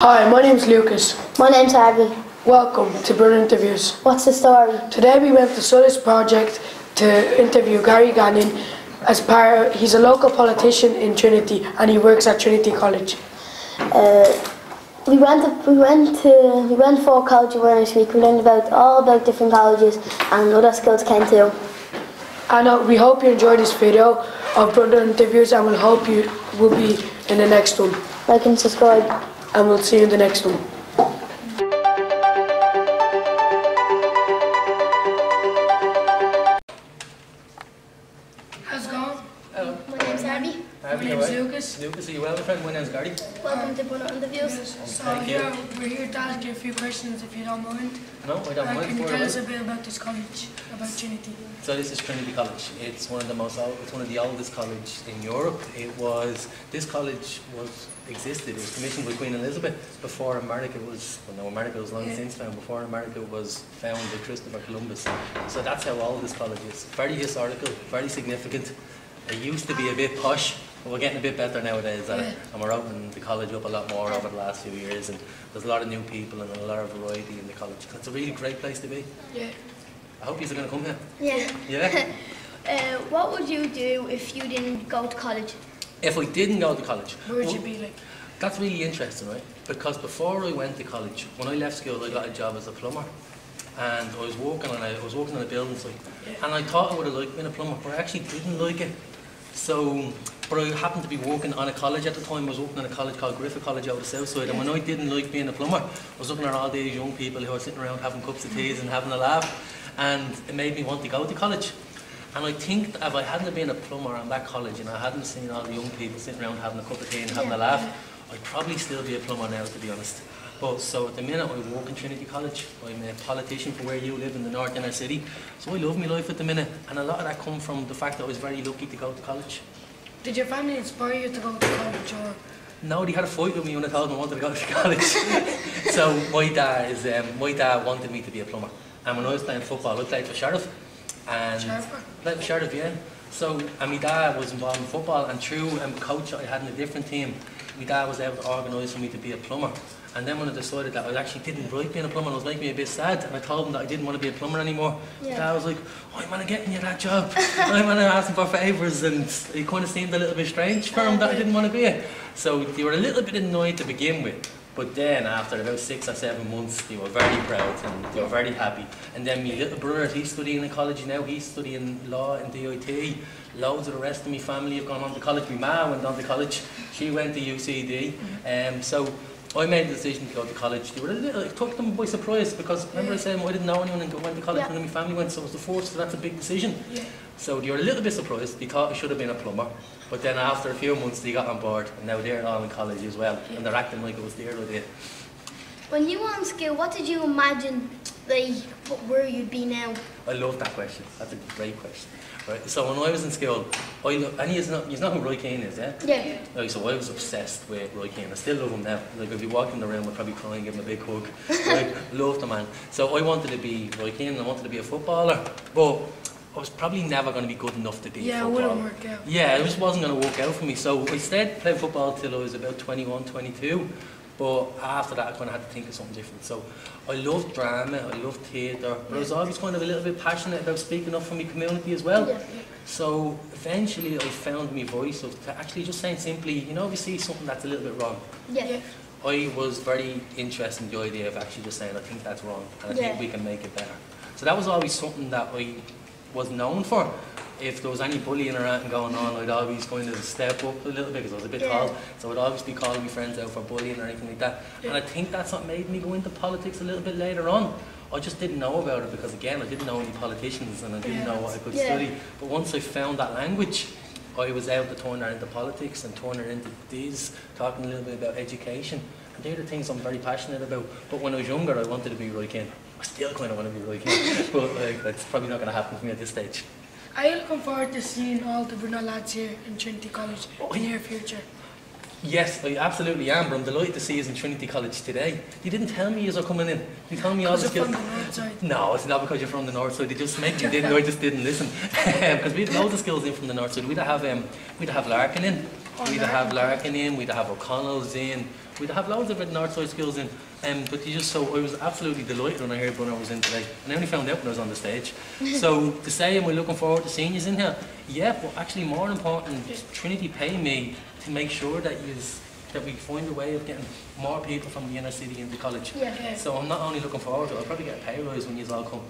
Hi, my name's Lucas. My name's Harvey. Welcome to Brunner Interviews. What's the story? Today we went to Solas Project to interview Gary Gannon. He's a local politician in Trinity and he works at Trinity College. We went for college awareness week. We learned all about different colleges and other skills came too. And we hope you enjoyed this video of Brunner Interviews, and we hope you will be in the next one. Like and subscribe. And we'll see you in the next one. How's it going? Hello. My name's Harvey. My name's Lucas. Lucas, are you well, my friend? My name's Gary. Welcome to Brunner Interviews. We're here to ask you a few questions if you don't mind. No, I don't mind. Can you tell us a bit about this college, about Trinity? So this is Trinity College. It's one of the oldest colleges in Europe. This college existed. It was commissioned by Queen Elizabeth before America was, America was long since found, before America was found by Christopher Columbus. So that's how old this college is. Very historical, very significant. It used to be a bit posh, but we're getting a bit better nowadays at it. And we're opening the college up a lot more over the last few years, and there's a lot of new people and a lot of variety in the college. It's a really great place to be. Yeah. I hope you're going to come here. Yeah. Yeah? What would you do if you didn't go to college? If I didn't go to college, Where would you be like? That's really interesting, right? Because before I went to college, when I left school, I got a job as a plumber, and I was working on a building site, and I thought I would have liked being a plumber, but I actually didn't like it. So, but I happened to be working on a college at the time. I was working on a college called Griffith College over the south side, and when I didn't like being a plumber, I was looking at all these young people who are sitting around having cups of teas and having a laugh, and it made me want to go to college. And I think that if I hadn't been a plumber on that college and I hadn't seen all the young people sitting around having a cup of tea and having a laugh, I'd probably still be a plumber now, to be honest. But so at the minute I work in Trinity College. I'm a politician for where you live in the north inner city. So I love my life at the minute, and a lot of that comes from the fact that I was very lucky to go to college. Did your family inspire you to go to college, or? No, they had a fight with me when I told them I wanted to go to college. So my dad wanted me to be a plumber. And when I was playing football, I played for Sheriff. And played for Sheriff, yeah. So, and my dad was involved in football, and through a coach I had in a different team, my dad was able to organise for me to be a plumber. And then when I decided that I actually didn't like being a plumber, it was making me a bit sad, and I told him that I didn't want to be a plumber anymore. My dad was like, I'm going to get you that job. I'm going to ask him for favours, and it kind of seemed a little bit strange for him that I didn't want to be it. So they were a little bit annoyed to begin with. But then, after about 6 or 7 months, they were very proud and they were very happy. And then my little brother, he's studying in college now. He's studying law in DIT. Loads of the rest of my family have gone on to college. My ma went on to college. She went to UCD. So I made the decision to go to college. They were it took them by surprise, because remember I said I didn't know anyone and went to college when my family went, so it was the first, so that's a big decision. So they were a little bit surprised. They thought I should have been a plumber. But then after a few months they got on board, and now they're all in college as well, and they're acting like it was their idea. When you were in school, what did you imagine, where you'd be now? I love that question. That's a great question. Right. So when I was in school, and you know who Roy Keane is, yeah? Yeah. Like, so I was obsessed with Roy Keane. I still love him now. Like, if you walk in the room, I'd probably cry and give him a big hug. Like, loved the man. So I wanted to be Roy Keane, and I wanted to be a footballer, but I was probably never going to be good enough to be a footballer. Yeah, it wouldn't work out. Yeah, it just wasn't going to work out for me. So I stayed playing football till I was about 21, 22. But after that, I kind of had to think of something different. So I loved drama, I loved theatre, but I was always kind of a little bit passionate about speaking up for my community as well. So eventually I found my voice of actually just saying simply, you know, if you see something that's a little bit wrong. I was very interested in the idea of actually just saying, I think that's wrong, and I think we can make it better. So that was always something that I was known for. If there was any bullying or anything going on, I'd always kind of step up a little bit, because I was a bit tall, so I'd always be calling my friends out for bullying or anything like that. And I think that's what made me go into politics a little bit later on. I just didn't know about it, because again, I didn't know any politicians and I didn't know what I could study. But once I found that language, I was able to turn that into politics and turn it into talking a little bit about education. And they're the things I'm very passionate about. But when I was younger, I wanted to be Roy Keane. I still kind of want to be Roy Keane, but that's probably not going to happen for me at this stage. Are you looking forward to seeing all the Brunner lads here in Trinity College in the near future? Yes, I absolutely am, but I'm delighted to see you in Trinity College today. You didn't tell me you were coming in. You told me all the skills. From the north side. No, it's not because you're from the north side. They just make you didn't. I just didn't listen. Because we had loads of skills in from the north side. We'd have Larkin in. We'd have Larkin in, we'd have O'Connell's in, we'd have loads of Northside schools in. But I was absolutely delighted when I heard Brunner was in today. And I only found out when I was on the stage. So to say, and we're looking forward to seeing you in here, yeah, but actually more important, Trinity pay me to make sure that we find a way of getting more people from the inner city into college. Yeah. So I'm not only looking forward to it, I'll probably get a pay rise when you all come.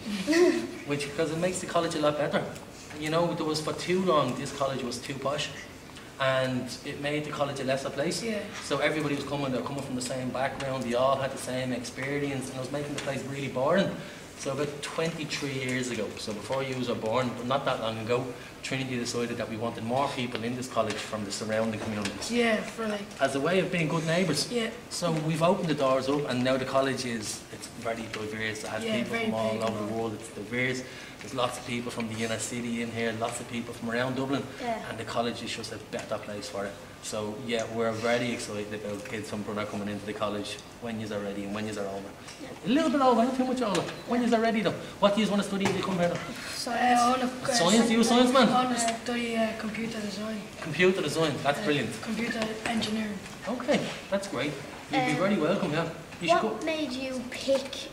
Because it makes the college a lot better. You know, there was for too long, this college was too posh. And it made the college a lesser place. Yeah. So everybody was coming from the same background, they all had the same experience, and it was making the place really boring. So about 23 years ago, so before you were born, but not that long ago, Trinity decided that we wanted more people in this college from the surrounding communities. Yeah, for like... As a way of being good neighbours. Yeah. So we've opened the doors up, and now the college it's very diverse. It has people from all over the world, it's diverse. There's lots of people from the inner city in here, lots of people from around Dublin, and the college is just a better place for it. So yeah, we're very excited about kids from Brunner coming into the college when you're ready and when you're older. A little bit older, not too much older. When you're ready though. What do you want to study if you come here though? Science? You a science man? I want to study computer design. Computer design, that's brilliant. Computer engineering. Okay, that's great. You'd be very welcome, yeah. You should what made you pick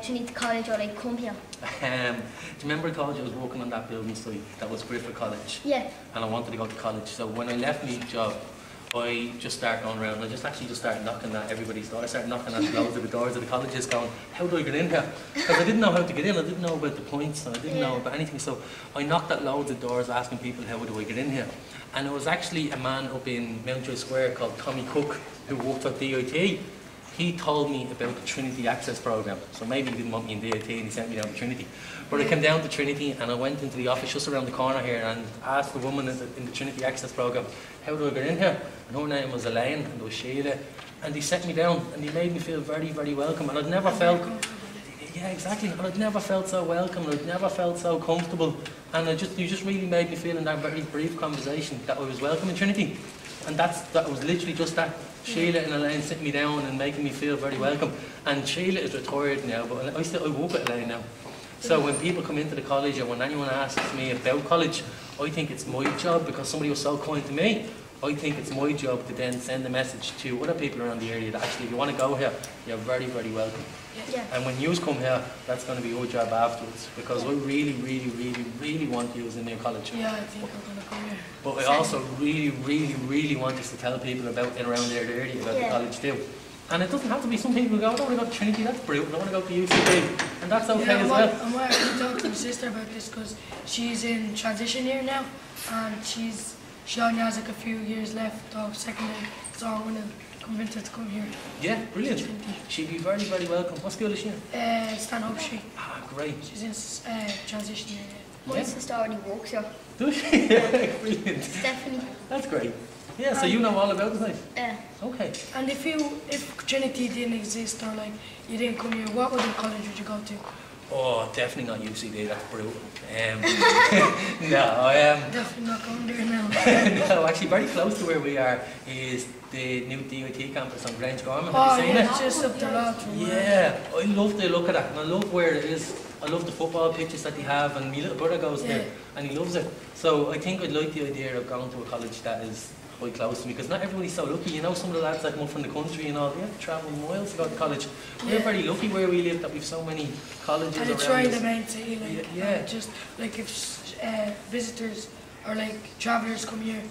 Trinity College or like come here? Do you remember college? I was working on that building site. That was Griffith College. Yeah. And I wanted to go to college. So when I left my job, I just started going around. I just started knocking at everybody's door. I started knocking at loads of the doors of the colleges, going, "How do I get in here?" Because I didn't know how to get in. I didn't know about the points. And I didn't know about anything. So I knocked at loads of doors, asking people, "How do I get in here?" And it was actually a man up in Mountjoy Square called Tommy Cook, who worked at DIT. He told me about the Trinity Access Programme. So maybe he didn't want me in DIT and he sent me down to Trinity. But I came down to Trinity and I went into the office just around the corner here and asked the woman in the Trinity Access Programme, "How do I get in here?" And her name was Elaine and there was Sheila. And he set me down and he made me feel very, very welcome. And I'd never felt, yeah, exactly. And I'd never felt so welcome and I'd never felt so comfortable. And you just really made me feel in that very brief conversation that I was welcome in Trinity. And that was literally just that. Sheila and Elaine sitting me down and making me feel very welcome. And Sheila is retired now, but I work with Elaine now. So when people come into the college or when anyone asks me about college, I think it's my job, because somebody was so kind to me, I think it's my job to then send a message to other people around the area that actually, if you want to go here, you're very, very welcome. Yeah. And when you come here, that's going to be your job afterwards, because I really, really, really, really want you in your college. Yeah, I think I'm going to come here. But I also really, really, really want us to tell people about it around their area about the college too. And it doesn't have to be, some people go, "I don't want to go to Trinity, that's brilliant, I want to go to UCD." And that's okay as well. I might actually talk to my sister about this, because she's in transition year now, and she only has like a few years left of secondary, so I'm going to convince her to come here. Yeah, brilliant. She'd be very, very welcome. What school is she in? Stanhope Street. Ah, great. She's in transition year. My sister already works here. Does she? Yeah, brilliant. Stephanie. That's great. Yeah, so you know all about the place? Yeah. Okay. And if Trinity didn't exist, or like you didn't come here, what other college would you go to? Oh, definitely not UCD, that's brutal. No, I am. Definitely not going there now. No, actually very close to where we are is the new DIT campus on Grange Gorman. Oh, Have you seen yeah, it? it's just up the road from Yeah, I love the look of that, and I love where it is. I love the football pitches that they have, and my little brother goes there, and he loves it. So I think I'd like the idea of going to a college that is quite close to me, because not everybody's so lucky. You know, some of the lads that come up from the country and all, they have to travel miles to go to college. We're very lucky where we live that we've so many colleges and around it's right in us. the main city, like, just like if visitors or like travellers come here,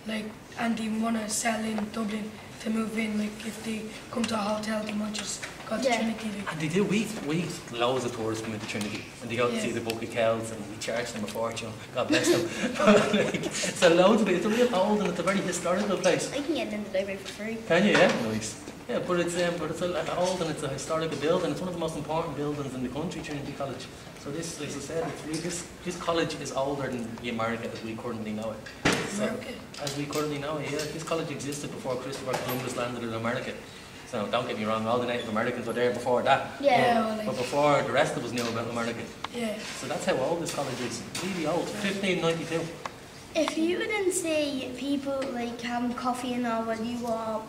like, and they want to settle in Dublin to move in, like if they come to a hotel, they might just go to Trinity. Like. And they do, we loads of tourists come into Trinity and they go to see the Book of Kells and we charge them a fortune, God bless them. But like, so loads of it, it's a real old and it's a very historical place. I can get in the library for free. Can you? Yeah, nice. Yeah, but it's a old and it's a historical building. It's one of the most important buildings in the country, Trinity College. So this, as I said, it's really, this college is older than the America as we currently know it. So, as we currently know it, yeah. This college existed before Christopher Columbus landed in America. So don't get me wrong, all the Native Americans were there before that. Yeah. But before the rest of us knew about America. Yeah. So that's how old this college is. Really old. 1592. If you didn't see people like having coffee and all while you were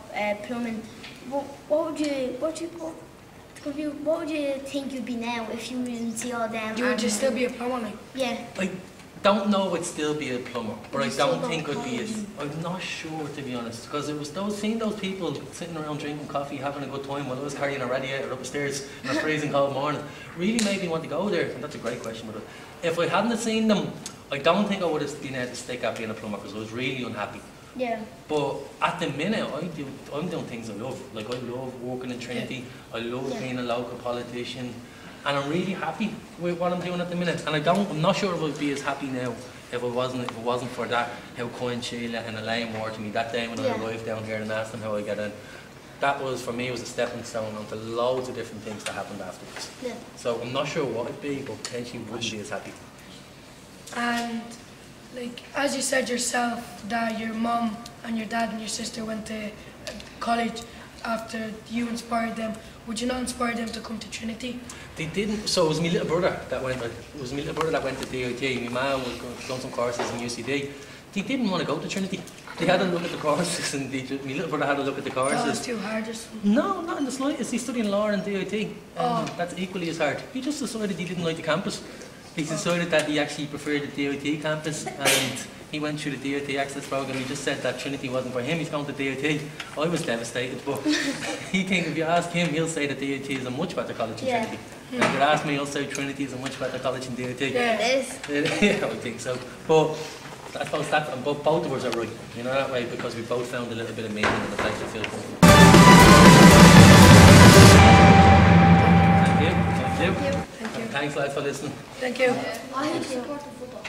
plumbing, what would you think you'd be now if you didn't see all them? You would just still be a plumber, like. Yeah. Like, don't know it'd still be a plumber, but I still don't go think to it'd be college. I'm not sure, to be honest, because it was seeing those people sitting around drinking coffee, having a good time while I was carrying a radiator up the stairs in a freezing cold morning, really made me want to go there. And that's a great question, but if I hadn't have seen them, I don't think I would have been able to stick at being a plumber, because I was really unhappy. Yeah. But at the minute, I'm doing things I love. Like, I love working in Trinity, I love being a local politician, and I'm really happy with what I'm doing at the minute. And I'm not sure if I'd be as happy now if it wasn't for that, how kind Sheila and Elaine were to me that day when I arrived down here and asked them how I get in. That was, for me, was a stepping stone onto loads of different things that happened afterwards. Yeah. So I'm not sure what it'd be, but potentially wouldn't be as happy. And like, as you said yourself, that your mum and your dad and your sister went to college after you inspired them, would you not inspire them to come to Trinity? They didn't. So it was my little brother that went. It was my little brother that went to DIT. My mum was done some courses in UCD. They didn't want to go to Trinity. They had a look at the courses, and my little brother had a look at the courses. That was too hard or something? No, not in the slightest. He's studying law in DIT. That's equally as hard. He just decided he didn't like the campus. He decided that he actually preferred the DIT campus, and he went through the DIT Access Programme. He just said that Trinity wasn't for him. He's going to DIT. I was devastated, but he thinks if you ask him, he'll say that DIT is a much better college than Trinity. And if you ask me, I'll say Trinity is a much better college than DIT. Yeah, it is. Yeah, I think so. But I suppose that, and both of us are right, you know, that way, because we both found a little bit of meaning in the place that feel comfortable. Thank you. Thank you. Thank you. Thanks, lads, for listening. Thank you. I support the football.